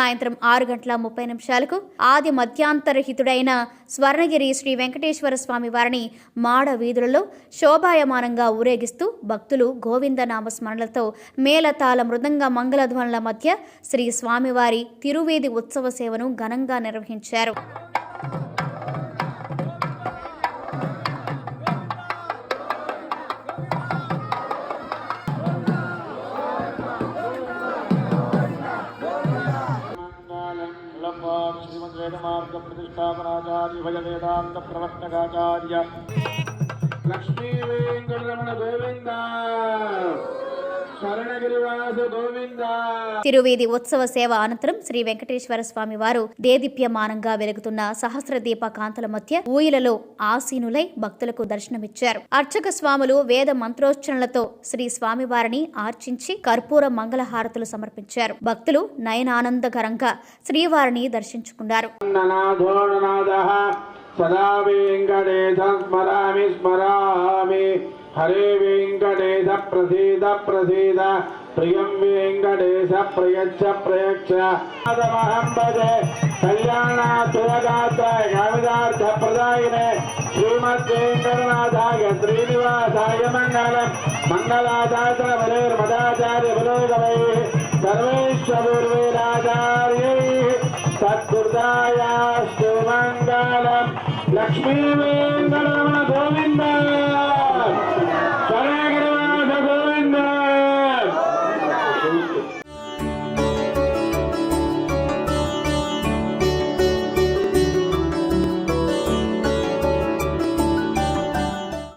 సాయంత్రం 6:30 ఆది మధ్యాంతరహితుడైన స్వర్ణగిరి శ్రీ వెంకటేశ్వర స్వామి వారిని మాడ వీధులలో శోభాయమానంగా ఊరేగిస్తూ భక్తులు గోవిందనామ స్మరణలతో మేళతాళ మృదంగ మంగళధ్వనుల మధ్య శ్రీ స్వామివారి తిరువేది ఉత్సవ సేవను ఘనంగా నిర్వహించారు. श्रीमद्वेदमार्ग प्रतिष्ठापनाचार्य भज वेदांत प्रवर्तकाचार्य लक्ष्मी वेंकटरमण गोविंद శరణగిరివాస గోవింద. తిరువేది ఉత్సవ సేవ అనంతరం శ్రీ వెంకటేశ్వర స్వామి వారు దేదీప్యమానంగా వెలుగుతున్న సహస్ర దీప కాంతుల మధ్య ఊయలలో ఆసీనులై భక్తులకు దర్శనమిచ్చారు. అర్చక స్వాములు వేద మంత్రోచ్చరణలతో శ్రీ స్వామివారిని ఆర్చించి కర్పూర మంగళహారతులు సమర్పించారు. భక్తులు నయనానందకరంగా శ్రీవారిని దర్శించుకున్నారు. సదా వెంకటేశ స్మరామి స్మరామి హరే వెంకటేశ ప్రసీద ప్రసీద ప్రియం వెంకటేశ ప్రయచ్చ ప్రయచ్చ మహం భజే కళ్యాణార్థగాత్రాయ కామిదార్థ ప్రదాయినే శ్రీమద్ వెంకటనాథాయ శ్రీనివాసాయ మంగళం మంగళాశాసన బలైర్మదాచార్య బలోగవై సర్వేశ్వరుర్వేదాచార్యై సద్గురుదాయాస్తు మంగళం. లక్ష్మీ వెంకటరమణ గోవింద.